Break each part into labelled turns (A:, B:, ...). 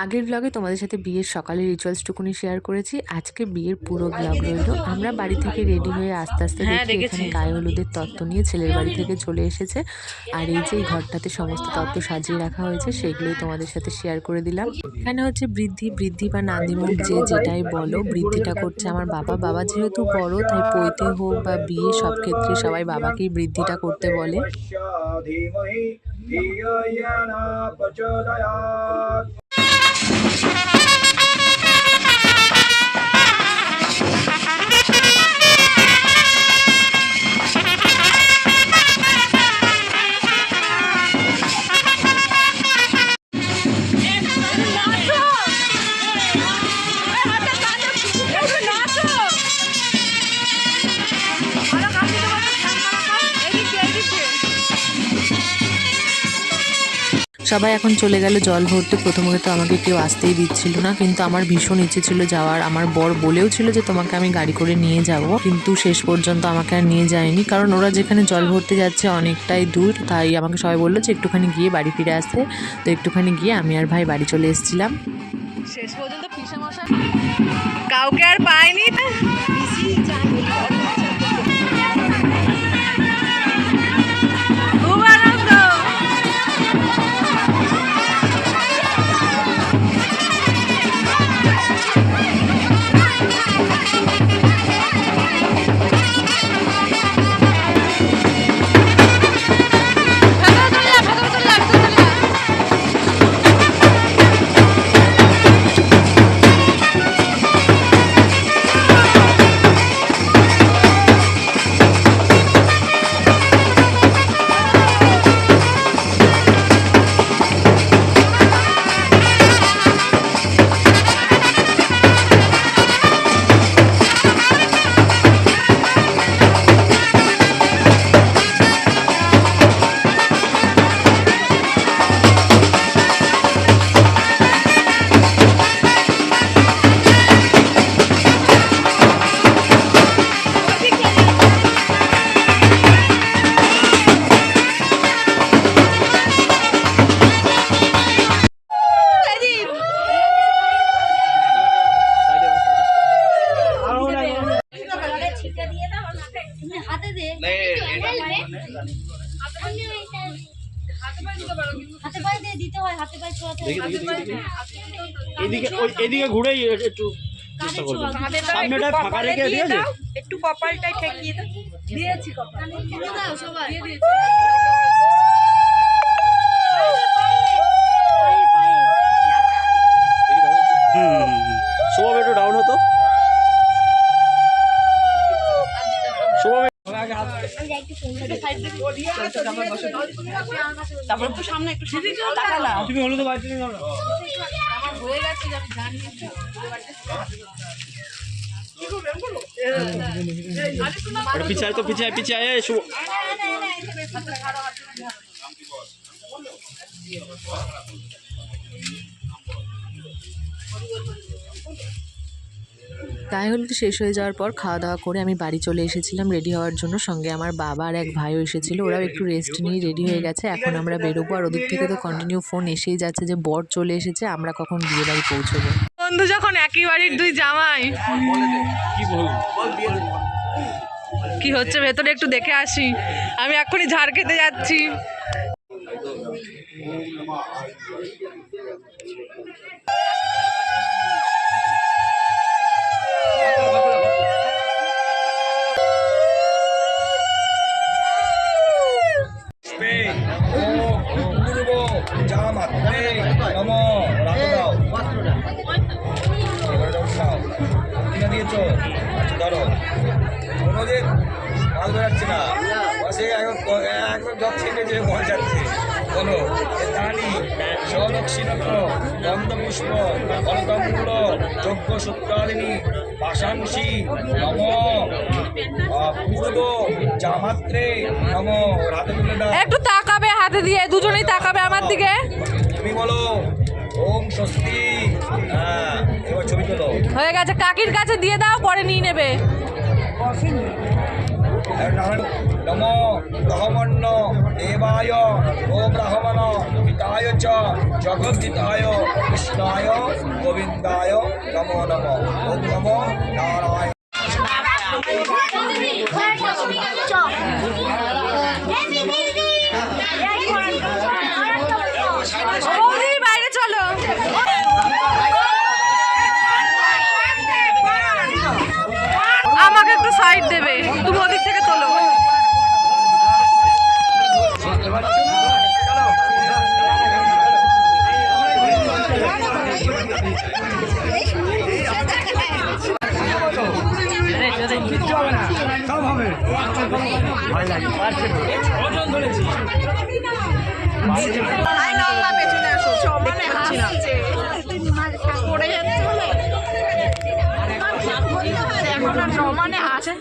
A: আগের ব্লগে তোমাদের সাথে বিয়ের সকালের রিচুয়ালসটুকুনি শেয়ার করেছি। আজকে বিয়ের পুরো ব্লগ রইল। আমরা বাড়ি থেকে রেডি হয়ে আস্তে আস্তে দেখি এখানে গায়ে হলুদের তত্ত্ব নিয়ে ছেলের বাড়ি থেকে চলে এসেছে। আর এই যে এই ঘরটাতে সমস্ত তত্ত্ব সাজিয়ে রাখা হয়েছে সেগুলোই তোমাদের সাথে শেয়ার করে দিলাম। এখানে হচ্ছে বৃদ্ধি বা নান্দিমুখ যে যেটাই বলো, বৃদ্ধিটা করছে আমার বাবা। বাবা যেহেতু বড় তাই পৈতে হোক বা বিয়ে সব ক্ষেত্রে সবাই বাবাকেই বৃদ্ধিটা করতে বলে। সবাই এখন চলে গেল জল ভরতে। প্রথমে তো আমাকে কেউ আসতেই দিচ্ছিল না, কিন্তু আমার ভীষণ ইচ্ছে ছিল যাওয়ার। আমার বর বলেও ছিল যে তোমাকে আমি গাড়ি করে নিয়ে যাব, কিন্তু শেষ পর্যন্ত আমাকে আর নিয়ে যায়নি, কারণ ওরা যেখানে জল ভরতে যাচ্ছে অনেকটাই দূর। তাই আমাকে সবাই বললো যে একটুখানি গিয়ে বাড়ি ফিরে আসতে। তো একটুখানি গিয়ে আমি আর ভাই বাড়ি চলে এসেছিলাম।
B: শেষ পর্যন্ত পিসেমশাই কাউকে আর পায়নি।
C: এদিকে ঘুরেই একটু চেষ্টা করবে, সামনেটা ফাঁকা রেখে দিয়েছে,
B: একটু কপালটাই ঠেকিয়ে দিয়েছি, কপাল দিয়ে দাও সবাই।
C: স্বভাব একটু ডাউন হতো।
B: তারপর একটু সামনে একটু তাকালা।
C: তুমি হলুদ বাড়িতে নিয়ে যাও না।
B: আমার হয়ে গেছে, আমি জানি।
C: পিছায় তো পিছায় পিছায়
A: গায়ে হলুদ শেষ হয়ে যাওয়ার পর খাওয়া দাওয়া করে আমি বাড়ি চলে এসেছিলাম রেডি হওয়ার জন্য। সঙ্গে আমার বাবা আর এক ভাইও এসেছিল, ওরাও একটু রেস্ট নিয়ে রেডি হয়ে গেছে। এখন আমরা বেরোবো। আর ওদিক থেকে তো কন্টিনিউ ফোন এসেই যাচ্ছে যে বর চলে এসেছে, আমরা কখন বিয়ে বাড়ি পৌঁছবো।
B: বন্ধু যখন একই বাড়ির দুই জামাই, কি হচ্ছে ভেতরে একটু দেখে আসি। আমি এক্ষুনি ঝাড় খেতে যাচ্ছি।
C: ধরো কোনোদিন মাল বেরাচ্ছে না, সে একদম জব ছেড়ে যে মল যাচ্ছে। বলো তালি সলক্ষিণত গন্ধপুষ্প ফলতমূল যজ্ঞ সূত্রালিনী পাশাংশী নম পূর্ব জামাত্রে নম। হাতে তুলে দাও,
B: একটু তাকাবে, হাতে দিয়ে দুজনেই তাকাবে আমার দিকে।
C: তুমি বলো ওম স্বস্তি। হ্যাঁ, এবার ছবি তোলো।
B: হয়ে গেছে, কাকির কাছে দিয়ে দাও, পরে নিয়ে নেবে।
D: নমো ব্রহ্মণ্য দেবায় ও ব্রাহ্মণ হিতায় চ জগদ্ধিতায় কৃষ্ণায় গোবিন্দায় নমো নমো ওম নমো নারায়ণ।
B: বাইরে চলো। আমাকে একটু সাইড দেবে, তুমি ওদিক থেকে তোলো। পেছনে আসো, দেখতে পাচ্ছি না। সমানে আছে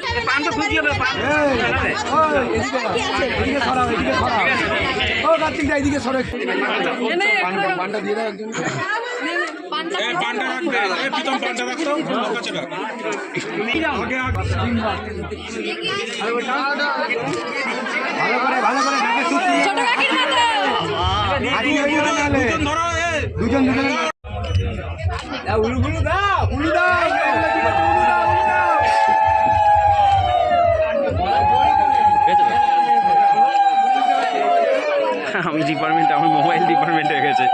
C: দুজন
E: আমি ডিপার্টমেন্ট, আমার মোবাইল ডিপার্টমেন্ট হয়ে গেছে।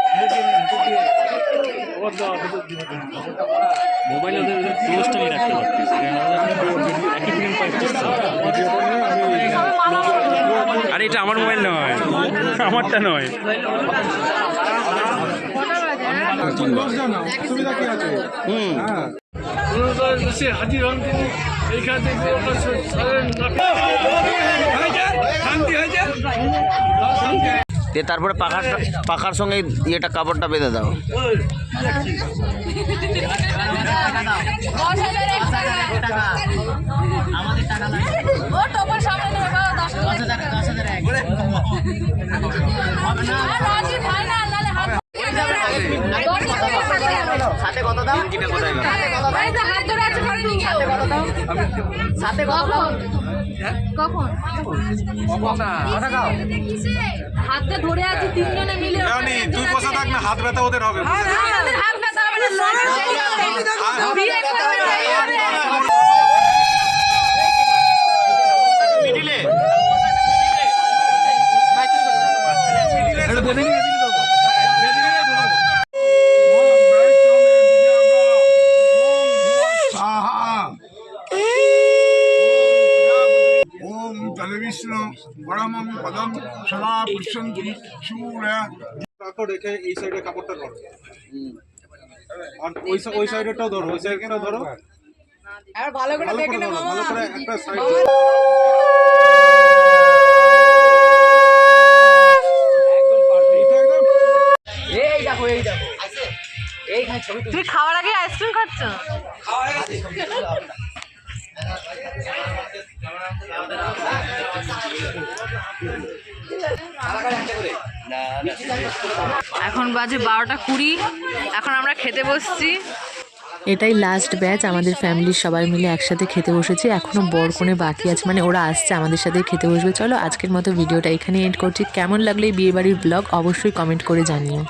E: মোবাইল ওদের ক্লোজটা আমি রাখতে পারতেছি, আরে এটা আমার মোবাইল নয়, আমারটা নয়।
C: হাজির হন তিনি এইখান থেকে
F: তারপরে পাখার সঙ্গে ইয়েটা কাপড়টা বেঁধে দাও। সাথে কত দাও? সাথে কত?
G: কখন হাতটা ধরে আছি তিনজনে মিলে।
H: তুই বসে থাক না, হাত ব্যথা ওদের হবে।
G: হাত ব্যথা হবে না, বিয়ে করবে।
H: ওম জলবিষ্ণু পরমং পদম সদা পুষ্যন্তি শূরা। রাখো, রেখে এই সাইডে কাপড়টা ধরো, আর ওই সাইডেটাও ধরো, ওই সাইডটাও ধরো।
B: আর ভালো করে দেখে নাও,
H: ভালো করে একটা সাইড।
B: তুমি খাওয়ার আগে আইসক্রিম খাচ্ছ? এখন বাজে 12:20। এখন আমরা খেতে বসছি।
A: এটাই লাস্ট ব্যাচ, আমাদের ফ্যামিলির সবাই মিলে একসাথে খেতে বসেছি। এখনো বর কনে বাকি আছে, মানে ওরা আসছে আমাদের সাথে খেতে বসবে। চলো আজকের মতো ভিডিওটা এখানে এন্ড করছি। কেমন লাগলো এই বিয়ে বাড়ির ব্লগ অবশ্যই কমেন্ট করে জানিও।